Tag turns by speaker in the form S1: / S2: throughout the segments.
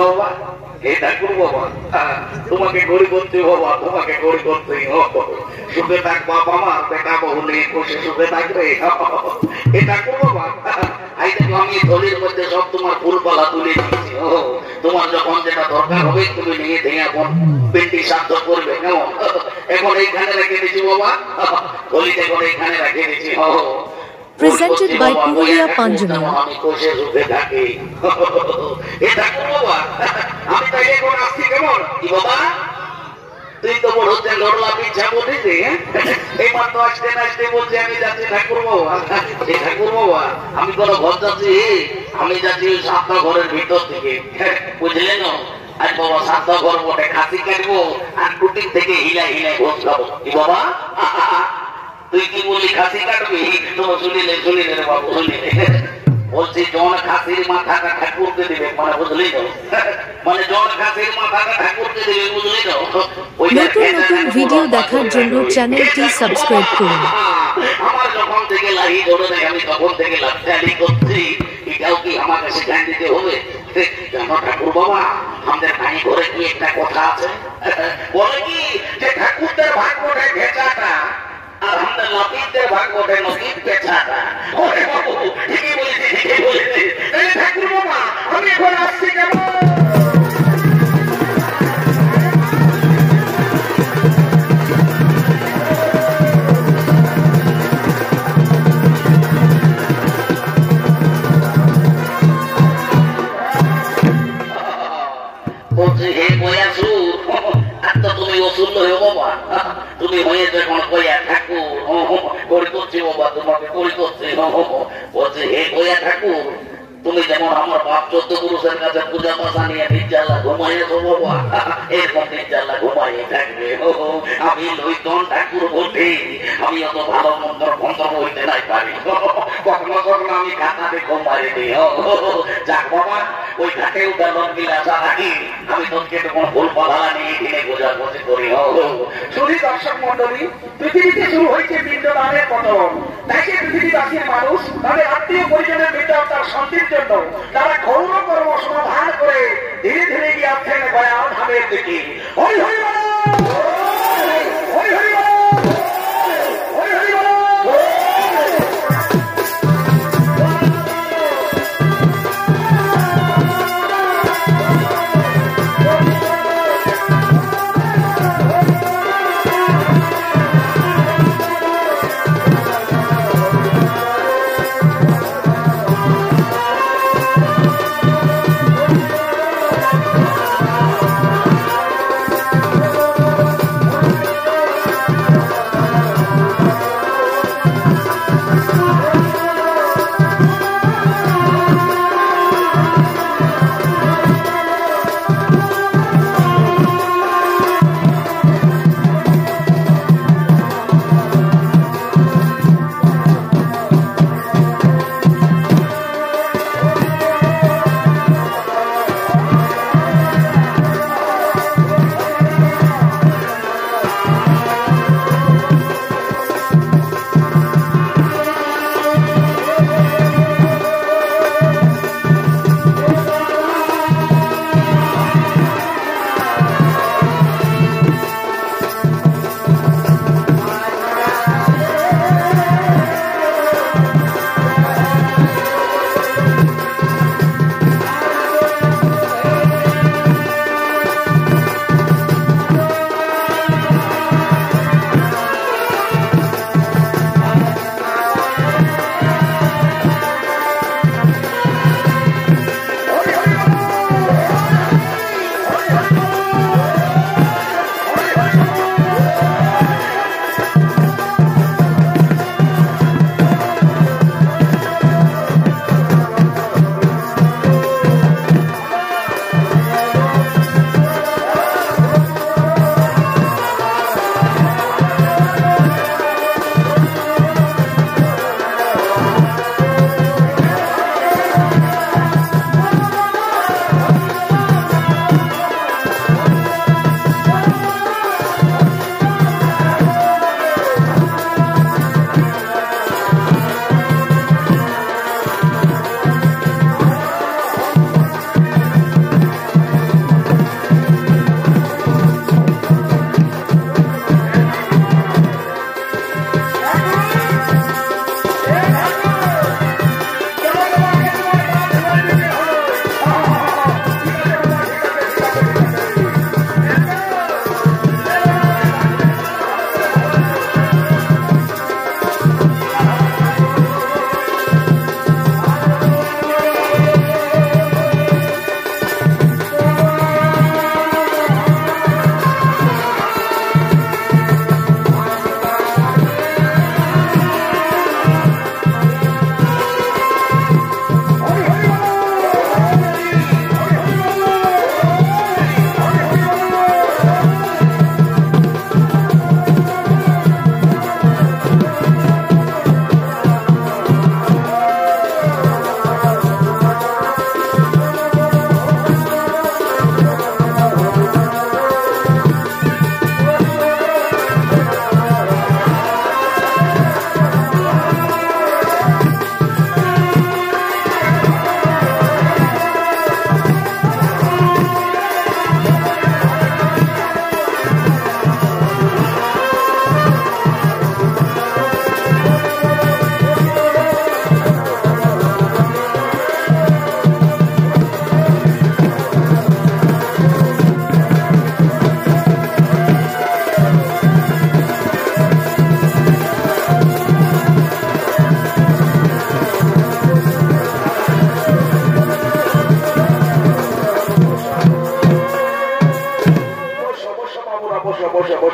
S1: বাবা, এই ঠাকুর বাবা, তোমাকে গড়ি করতে বাবা, তোমাকে গড়ি করতেই হবে। সুখে থাক বাবা, আমার বেটা বহু নিয়ে বসে সুখে থাকবে। এই ঠাকুর বাবা, এই দেখো আমি থলির মধ্যে সব তোমার ফুলপালা তুলে দিয়েছি। তোমার যখন যেটা দরকার হবে তুমি নিয়ে দিয়ে পেন্টি সাধ্য করবে, কেমন? এখন এইখানে রেখে দিচ্ছি বাবা, থলিতে এখন এইখানে রেখে দিচ্ছি।
S2: Presented by Purulia Panjami.
S1: আমি কোষে সুখে থাকি। এই ঠাকুর বাবা, আমি তাই এখন আসছি, কেমন? কি বাবা, তুই তো বড় হচ্ছে লড়লা পিছা বলিস, এইবার তো আসতে না আসতে বলছে আমি যাচ্ছি ঠাকুর বাবা। এই ঠাকুর বাবা, আমি কোনো ঘর যাচ্ছি, আমি যাচ্ছি ওই 7টা ঘরের ভিতর থেকে, বুঝলেন? আজ বাবা 7টা ঘর বটে, খাসি কাটবো আর টুটির থেকে হিলাই হিলাই ভোজ খাবো। কি বাবা, তুই কি বলি খাসি কাটবি? তোমার শুনিলে রে বাবু, শুনিলে বলছি জন খাসির মাথাটা ঠাকুরকে দেবে, মানে বুঝলি তো, মানে জন খাসির মাথাটা ঠাকুরকে দেবে, বুঝলি তো।
S2: নতুন নতুন ভিডিও দেখার জন্য চ্যানেলটি সাবস্ক্রাইব করুন।
S1: আমার যখন থেকে লাহি ধরে নেই, আমি তখন থেকে লাফালি করছি, এটাও কি আমাকে শিখাই দিতে হবে? জানো ঠাকুর বাবা, আমাদের ভাই ঘরে কি একটা কথা আছে, বলে কি যে ঠাকুরদের ভাগ ওঠে ভেচাটা, আর আমাদের নদীদের ভাগ ওঠে নদীর পেছাটা। ওরে বাবু, ঠিকই বলেছি, ঠিকই বলেছি। এই ঠাকুর বাবা, আমি এখন আসছি, কেমন? বলছি হে বয়াসু, আর তো তুমি অসুল হয়ে বাবা, তুমি হয়েছে এখন কয়া ঠাকুর, করি করছি বাবা, তোমাকে করি করছি। বলছি হে কয়া ঠাকুর, তুমি যেমন আমার বাপ 14 পুরুষের কাছে পূজা পাশা নিয়ে নির্জালা ঘুমাইয়েছো বাবা, এরকম নির্জালা ঘুমাইয়ে থাকবে। আমি লইতন ঠাকুর বলতে আমি অত ভালো মন্ত্র মন্ত্র হইতে নাই পারি, কখনো কখনো আমি খাতাতে ঘুমাই দিই। যাক বাবা, ওই ঘাটে উঠা লোক মিলে আসা রাখি, আমি তোকে তো কোনো ভুল পালা নিয়ে কিনে বোঝাবুঝি করি।
S3: শুধু দর্শক মন্ডলী, পৃথিবীতে শুরু হয়েছে পিণ্ডদানের পতন। দেখে পৃথিবীবাসীর মানুষ তাদের আত্মীয় পরিজনের মৃত্যু তার শান্তির জন্য তারা গৌর কর্ম সমাধান করে ধীরে ধীরে গিয়ে আসছেন গয়াল ধামের দিকে। হরি হরি বল, হরি হরি বল, হরি হরি বল।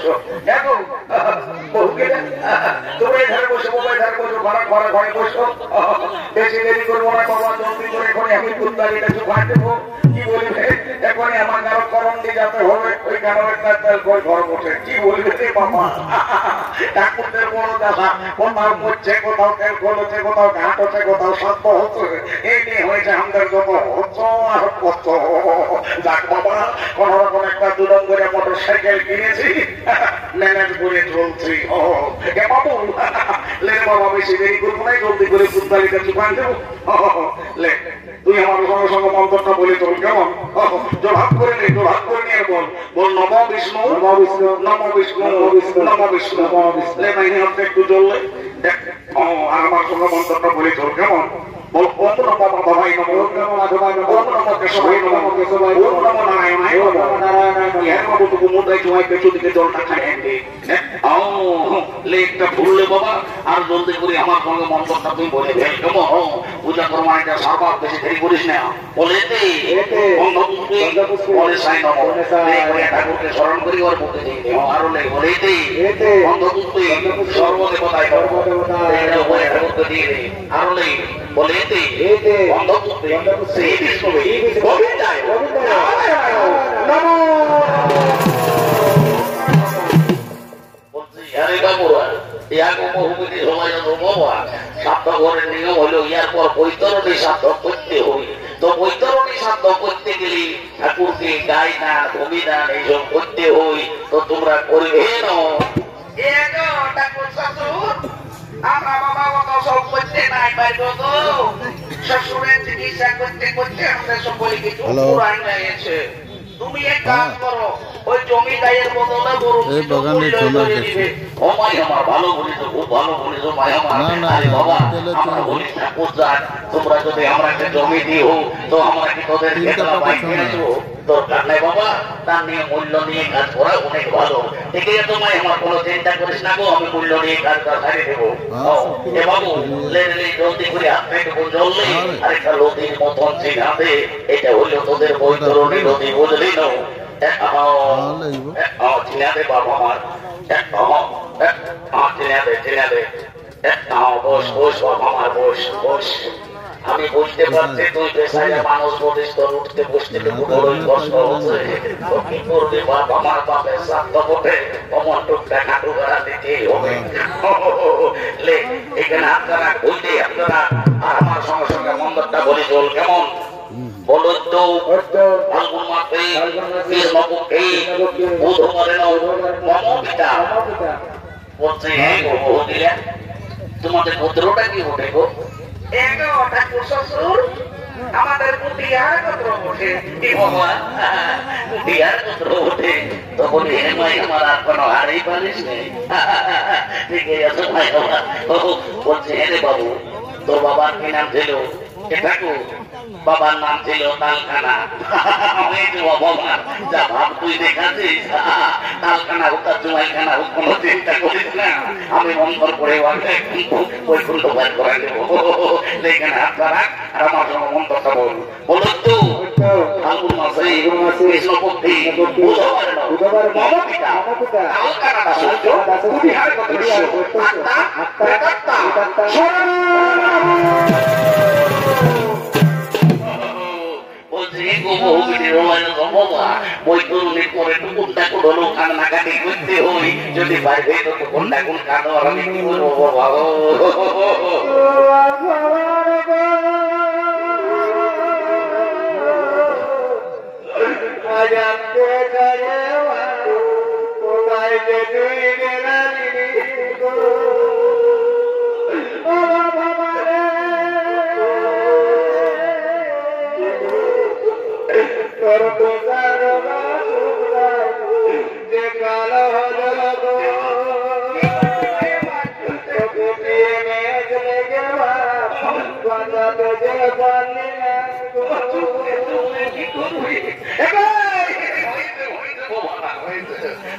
S3: বসো দেখো বহুকে তুমি এখানে বসে মোবাইল ধারে বসো ঘরে ঘরে বসো বেশি দেরি করবো না বাবা জলদি করে এখন আমি কুত্তালিটা চুপাই দেবো কি বলবে এখন আমার গারো করণ দিয়ে যেতে হবে ওই গারো একটা ঘর বসে কি বলবে রে বাবা ঠাকুরদের বড় দেখা কোথাও করছে কোথাও তেল খোলছে কোথাও ঘাট হচ্ছে কোথাও সত্য হচ্ছে এই নিয়ে হয়েছে আমাদের যত হচ্ছ আর কত যাক বাবা কোন রকম একটা দুলম করে মোটর সাইকেল কিনেছি ম্যানেজ করে চলছি ও কে বাবু লে বাবা বেশি দেরি করবো না জলদি করে কুত্তালিটা চুপান দেবো লে তুই আমার সঙ্গে সঙ্গে মন্ত্রটা বলে চল কেমন জোড়হাত করে নে জোড়হাত করে নিয়ে বল বল নম বিষ্ণু নম বিষ্ণু নম বিষ্ণু নম বিষ্ণু লে মাইনে আপনি একটু চললে দেখ আমার সঙ্গে মন্ত্রটা বলে চল কেমন বল ওম নমো মাধবায় নমো ওম নমো মাধবায় নমো ওম নমো কেশবায় নমো কেশবায় ওম নমো নারায়ণায় নমো নারায়ণায় এর বাবু তো মুদাই জয় পেছু দিকে জলটা খায় এনে ও লেকটা ফুললে বাবা আর জলদি করে আমার সঙ্গে মন্ত্রটা তুই বলে দে কেমন পূজা করবা এটা সর্বাত বেশি দেরি করিস না বলেতে বন্ধপুষ্পে বলে সাই নমো লে ঠাকুরকে স্মরণ করি ওর মুখে দিয়ে দে আর লে বলেতে বন্ধপুষ্পে সর্বদেবতায় সর্বদেবতায় এটা বলে ঠাকুরকে দিয়ে দে আর লে বলে বন্ধপুষ্পে সেই বিষ্ণুবে গোবিন্দায় নমো আরে বাবুরা ইয়াকে বহুবিধি সময় বাবা সাধ্য ঘরের নিয়ম হলো ইয়ার পর বৈতরণী সাধ্য করতে হই তো বৈতরণী সাধ্য করতে গেলে ঠাকুরকে গায়ে দান ভূমি দান এইসব করতে হই তো তোমরা করবে না ঠাকুর শ্বশুর আমরা বাবা বাবা সব করতে নাই পারবো তো শ্বশুরের চিকিৎসা করতে করতে আমাদের সকলে কিছু পুরান গেছে তুমি এক কাজ করো ওই জমি গায়ের বদলে গরু ও মাই আমার ভালো বলি তো খুব ভালো বলি তো মাই আমার আরে বাবা আমরা বলি ঠাকুর যান তোমরা যদি আমরা একটা জমি দিও তো আমরা কি তোদের খেতলা বাইক কিনে দেবো দরকার নাই বাবা তার নিয়ে মূল্য নিয়ে কাজ করা অনেক ভালো ঠিক আছে তোমায় আমার কোনো চিন্তা করিস না গো আমি মূল্য নিয়ে কাজটা ছাড়িয়ে দেবো এ বাবু লেনে জলদি করে হাতে একটু জ্বললে আরেকটা নদীর মতন চিনাতে এটা হইলো তোদের বৈতরণী নদী বুঝলি না চিনাতে বাবা আমার চিনাতে বস বস বাবা আমার বস বস আমি বুঝতে পারছি তুই পেশায় মানুষ বলিস তোর উঠতে বসতে বড়ই কষ্ট হচ্ছে কি করবি বাপ আমার বাপের সাধ্য বটে অমন টুকটা খাটু গাড়া দিতেই হবে লে এখানে আপনারা বুঝতে আপনারা আর আমার সঙ্গে সঙ্গে মন্দিরটা বলি চল কেমন বলুন তো ফাল্গুন মাসে কৃষ্ণপক্ষে বুধবারে মম পিতা বলছে তোমাদের পুত্রটা কি ওঠে গো ঠাকুর শ্বশুর আমাদের কুটিয়ার কত ওঠে কুটিয়ার কত ওঠে তখন হেমাই আমার আর কোনো হারেই পারিস নেই ঠিক আছে ভাই বলছে হে বাবু তোর বাবার কি নাম ছিল ঠাকুর বাবার নাম ছিল তালকানা বাবা যা ভাব তুই দেখাচ্ছিস তালকানা হোক তার জুমাইখানা হোক কোনো চিন্তা করিস না আমি মন্ত্র করে ওই ফুল বার করে দেবো এখানে হাত রাখ আর আমার সঙ্গে মন্ত্রটা বল বলো তো ফাল্গুন মাসে কৃষ্ণপক্ষে বুধবার মম পিতা তালকানা সূর্য কুটিহার কত আত্মা প্রেতাত্মা যদি পারবে তো কোনটা কোন কাঁদো আর আমি কি বলবো ভালো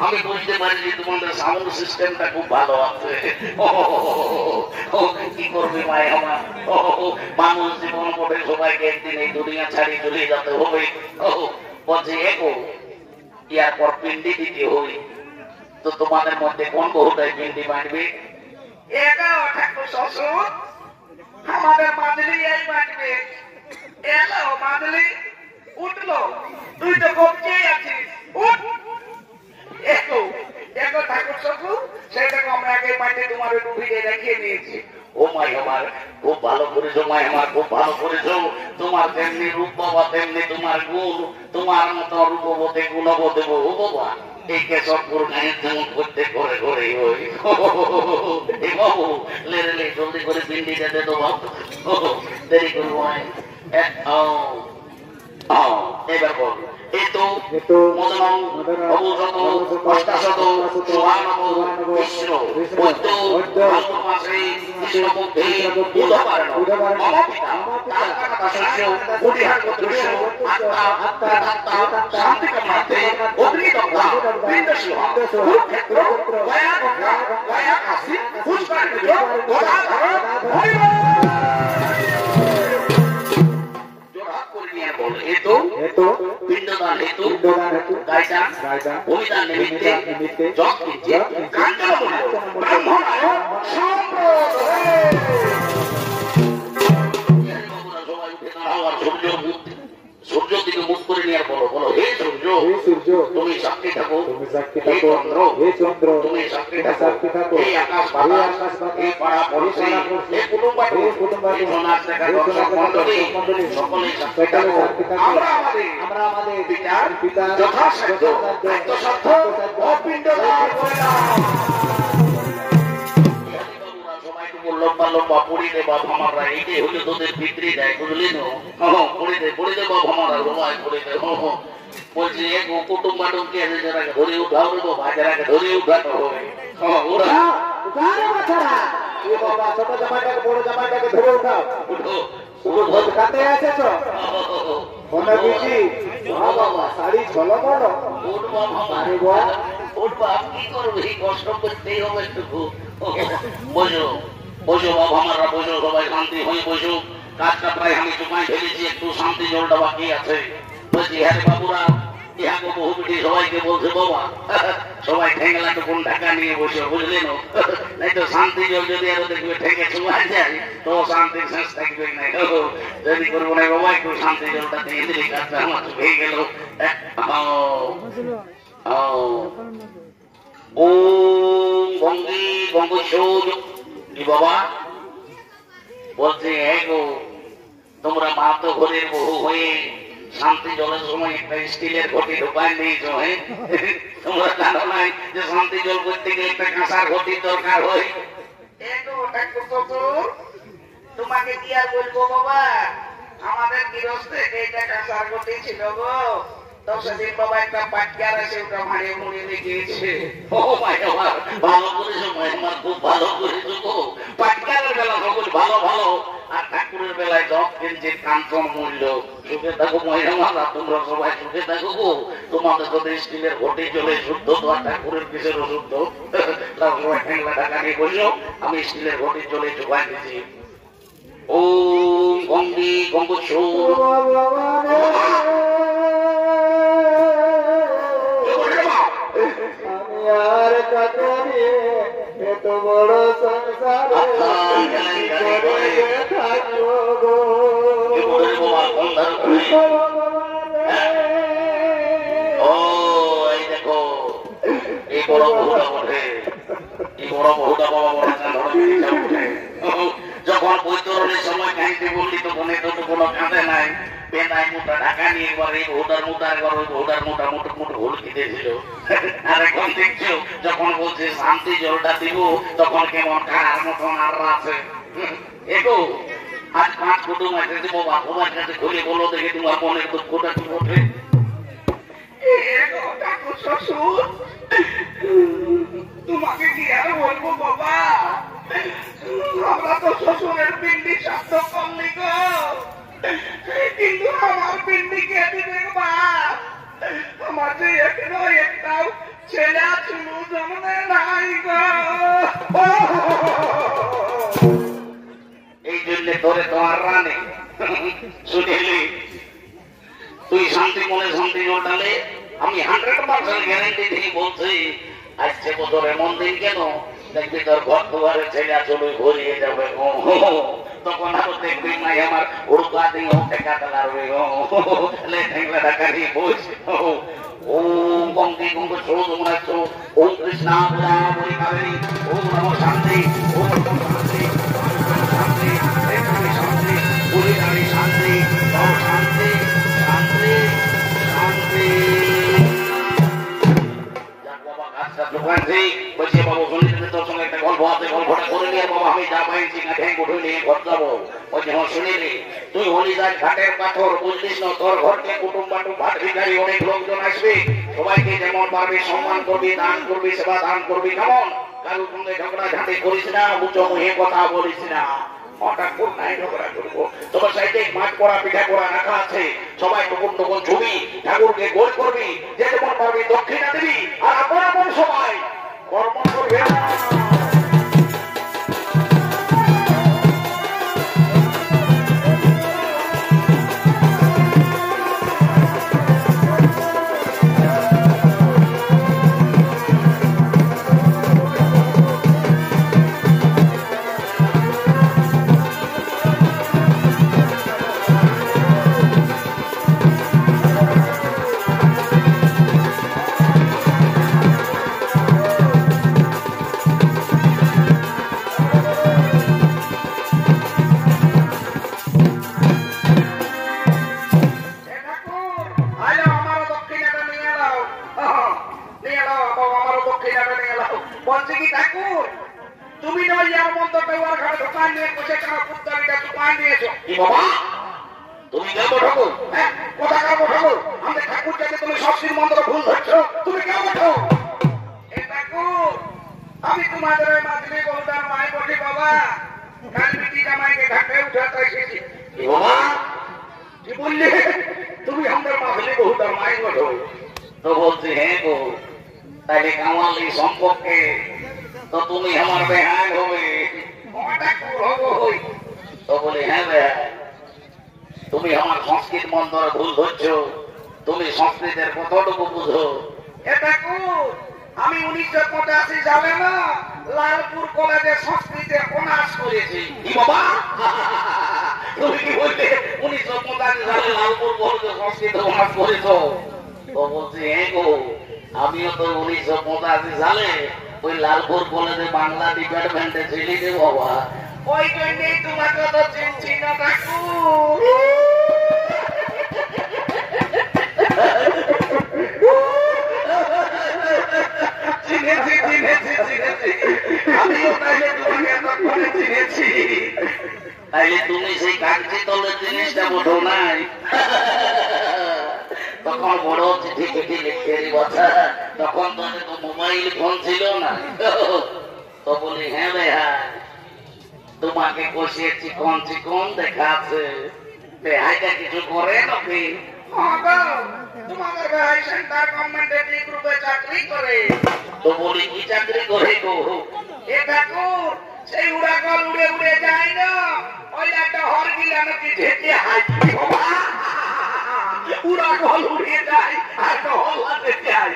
S3: আমি বুঝতে পারি যে তোমাদের সাউন্ড সিস্টেমটা খুব ভালো আছে কি করবে মায় আমার মানুষ জীবন পড়ে সবাইকে একদিন এই দুনিয়া ছাড়িয়ে চলে যেতে হবে বলছে এগো ইয়ার পর পিন্ডি দিতে হবে
S1: তো তোমাদের মধ্যে কোন বহুটাই পিন্ডি বাঁধবে?
S3: এগাও ঠাকুর শ্বশুর, আমাদের মাদলি এই বাঁধবে। এলো মাদলি, উঠলো, তুই তো গমকেই আছিস, উঠ। এগো এগো ঠাকুর শ্বশুর, সেটাকে আমরা আগে মাঠে তোমার ডুবিয়ে রেখে নিয়েছি।
S1: ও মাই আমার, খুব ভালো করেছো মাই আমার, খুব ভালো করেছো। তোমার তেমনি রূপ বাবা, তেমনি তোমার গুণ, তোমার মতো রূপবতী গুণবতী ও বাবা। এই কেশব পুরো গায়ের যেমন করতে করে করে ওই বাবু লেরে লে জলদি করে পিন্ডি যেতে তো বাবু, দেরি করবো এবার বল। এই তো মদনং অবুজত অষ্টাশত সোহানব কৃষ্ণ বৈদ্য ফাল্গুন মাসে কৃষ্ণপক্ষে বুধবারণ মম পিতা তালকানাদাসস্য কুটিহার গোত্রস্য আত্মা প্রেতাত্মা শান্তিকামার্থে অগ্নিদগ্ধা বৃন্দসিংহং কুরুক্ষেত্র গয়াকাশী পুষ্করিণীর গদাধর হরিবল। हेतु पिंडदान हेतु गायदान भूमिदान निमित्ते जप कीजिए कांचन ब्रह्मणाय সূর্য দিকে মুখ করে নিয়ে বলো, বলো হে সূর্য তুমি সাক্ষী থাকো, হে চন্দ্র তুমি সাক্ষী থাকো, হে আকাশ বাতাস, হে পাড়া পড়শি, হে কুটুম্বাটু, হে সমাজ দেখা দর্শক মণ্ডলী, সকলেই সাক্ষী থাকো। আমরা আমাদের পিতার যথাসাধ্য দায়িত্বসাধ্য অপিণ্ডদান করে দাও। লম্বা লম্বা পড়ি দে বাপ আমারা, এইটাই হলো তোদের পিতৃ দেয়, বুঝলি না? পড়ি দে বাপ আমারা, রোমায় পড়ি দে। বলছি এক কুটুম বাটুমকে যারা ধরে উঠাও রে বাবা, যারা ধরে উঠানো হবে ওরা ছোট জামাইটাকে বড় জামাইটাকে ধরে উঠাও, উঠো ভোজ খাতে এসেছ মনে বুঝি বাবা শাড়ি ঝলমল উঠ বাবা, উঠ বাপ কি করবো, এই কষ্ট করতেই হবে একটু। বোঝো বোঝো বাবা আমারা, বোঝো সবাই শান্তি হয়ে বোঝো। কাজটা প্রায় আমি চুপাই ফেলেছি, একটু শান্তি জলটা বাকি আছে। বলছি হ্যাঁ বাবুরা, ইহাকে বহু পিঠি সবাইকে বলছে বাবা, সবাই ঠেঙ্গলা টুকুন ঢাকা নিয়ে বসে, বুঝলি না? নাই তো শান্তি জল যদি আরো দেখবে ঠেকে চুমাই যায় তো শান্তির শেষ থাকবে না। যদি করবো না বাবা, একটু শান্তি জলটা দিয়ে দিলি, কাজটা আমার হয়ে গেল। ওম গঙ্গে গঙ্গোৎসব বাবা বলছে, হ্যাঁ গো তোমরা মা তো ঘরের বহু হয়ে শান্তি জলের সময় একটা স্টিলের ঘটি ঢোকায় নিয়েছ। হ্যাঁ তোমরা জানো নাই যে শান্তি জল করতে গেলে একটা কাঁসার ঘটির দরকার হয়? তোমাকে কি আর বলবো বাবা, আমাদের গৃহস্থে এইটা কাঁসার ঘটি ছিল গো, তো সেদিন বাবা একটা পাটকার আছে, ওটা মারিয়ে মুড়িয়ে দেখিয়েছে। ও মাই আমার, ভালো করেছো মাই আমার, খুব ভালো করেছো গো। পাটকারের বেলা সকল ভালো ভালো, আর ঠাকুরের বেলায় জব কিনছে কাঞ্চন মূল্য। সুখে থাকো মহিলা, তোমরা সবাই সুখে থাকো গো। তোমাদের যদি স্টিলের ঘটি চলে শুদ্ধ, তো আর ঠাকুরের কিসের অশুদ্ধ? সবাই ঠেংলা টাকা নিয়ে বললো, আমি স্টিলের ঘটি চলে চুপাই দিচ্ছি। ও গঙ্গে গঙ্গোৎসব আর কাজে এত বড় সংসার থাকবো গো। ও এই দেখো, এই বড় বহুটা ওঠে, এই বড় বহুটা বাবা বড় উঠে। যখন বৈতরণের সময় কাঁদতে বললি তখন এত তো কোনো কাঁদে নাই, পেনাই মোটা ঢাকা নিয়ে একবার এই বহুটার মোটা, একবার ওই বহুটার মোটা মুঠো মুঠো ভুল দিতেছিল। আর এখন দেখছো যখন বলছে শান্তি জলটা দিব, তখন কেমন কার মতন আর আছে। এগো আজ 5 কুটুম এসেছে বাবা, তোমার কাছে খুলে বলো দেখে তোমার মনের দুঃখটা কি ওঠে। শ্বশুর তোমাকে কি আর বলবো বাবা, আমরা তো শ্বশুরের পিন্ডি শব্দ করলি গো, কিন্তু আমার পিন্ডি কে দিবে বাপ? আমার যে এখনো একটাও ছেলে চুলু জমনে নাই গো। এই জন্য তোরে তোমার রানে শুনিলি, তুই শান্তি মনে শান্তি জোটালে আমি 100% গ্যারান্টি দিয়ে বলছি, আসছে বছর এমন দিন কেন দেখবি তোর ঘর দুয়ারে ছেলে চলে ঘুরিয়ে যাবে তখন আরো দেখবি নাই আমার উড়কা দিয়ে টেকাতে লাগবে ঠেংলা ডাকারি বস ওম গঙ্গে গঙ্গ চোদ মনে চো ওম কৃষ্ণা বুড়া বলি কাবেরী ওম নম শান্তি ওম নম শান্তি শান্তি শান্তি বলি নারী শান্তি শান্তি শান্তি শান্তি তোর সঙ্গে একটা গল্প আছে গল্পটা করে নিয়ে বাবা আমি যা পাইছি না ঠ্যাং উঠে নিয়ে ঘর যাবো ওই যখন শুনিনি তুই হলি যাই ঘাটের পাথর বুঝলিস না তোর ঘরকে কুটুম বাটুম ভাট ভিখারি অনেক লোকজন আসবে সবাইকে যেমন পারবি সম্মান করবি দান করবি সেবা দান করবি কেমন কারোর সঙ্গে ঝগড়া ঝাঁটি করিস না উচ্চ মুহে কথা বলিস না হঠাৎ কোথায় ঝগড়া করবো তোমার সাইডে মাছ করা পিঠা করা রাখা আছে সবাই টুকুন টুকুন ছবি ঠাকুরকে গোল করবি যে যেমন পারবি দক্ষিণা দিবি আর আপন সবাই কর্ম করবে তুমি নয় এমন তো দেওয়ার ঘরে দোকান নিয়ে বসে কেন পুত্তলিটা দোকান দিয়েছো কি বাবা তুমি কেমন ঠাকুর হ্যাঁ কোথা কেমন ঠাকুর আমাদের ঠাকুরটাকে তুমি সবসির মন্ত্র ভুল ধরছো তুমি কেমন ঠাকুর এ ঠাকুর আমি তোমাদের ওই মাঝলি বহুটার মাই বলি বাবা কাল বিটি জামাইকে ঘাটে উঠাতে এসেছি কি বাবা কি বললি তুমি আমাদের মাঝলি বহুটার মাই বলো তো বলছি হ্যাঁ গো তাহলে কামালি সম্পর্কে তো তুমি আমার বেহান হবে তো বলি হ্যাঁ বেহান তুমি আমার সংস্কৃত মন্ত্র ভুল ধরছো তুমি সংস্কৃতের কতটুকু বুঝো এটা আমি 1985 সালে না লালপুর কলেজে সংস্কৃতের অনার্স করেছি কি বাবা তুমি কি বলতে 1985 সালে লালপুর কলেজে সংস্কৃত অনার্স করেছো তো বলছি হ্যাঁ গো আমিও তো 1985 সালে ওই লালপুর কলেজে বাংলা ডিপার্টমেন্টে ছিলি রে বাবা ওই জন্যই তোমাকে তো চিনছি না ঠাকুর চিনেছি আমিও তাইলে তোমাকে এতক্ষণে চিনেছি তাইলে তুমি সেই কাগজি তলের জিনিসটা বোঝো নাই তখন বড় চিঠি চিঠি লিখতে কথা তখন তো মোবাইল ফোন ছিল না তো বলি হ্যাঁ ভাইয়া তোমাকে কষিয়েছি কোন চিকন দেখাচ্ছে বেহাইটা কিছু করে নাকি তোমাদের ভাই সেন্টার গভর্নমেন্টের গ্রুপে চাকরি করে তো বলি কি চাকরি করে গো এ ঠাকুর সেই উড়াগল উড়ে উড়ে যায় না ওই একটা হর গিলা নাকি ঢেকে হাঁটছি বাবা উড়াগল উড়ে যায় আর হল্লা ঢেকে যায়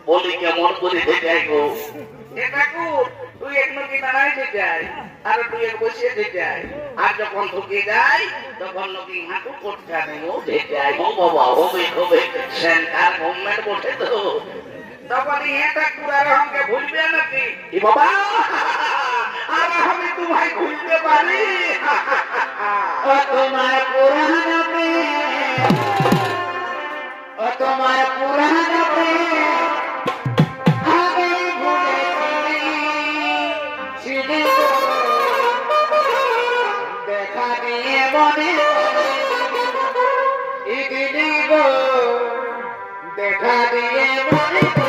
S1: বলি কেমন করে ঢেকে গো এ ঠাকুর তুই এক নদী দাঁড়াই ঢেকে আর তুই এক বসিয়ে ঢেকে আর যখন ঢুকে যায় তখন নদী হাঁটু করতে ও ঢেকে ও বাবা হবে হবে সেন্টার গভর্নমেন্ট বসে তো তখন এটা কুড়ার আমাকে ভুলবে নাকি বাবা আর আমি তোমায় ভুলতে পারি তোমার পুরাণে তোমার পুরাণে আগে ভুলে দেখা দিয়ে বনে দেখা দিয়ে বনে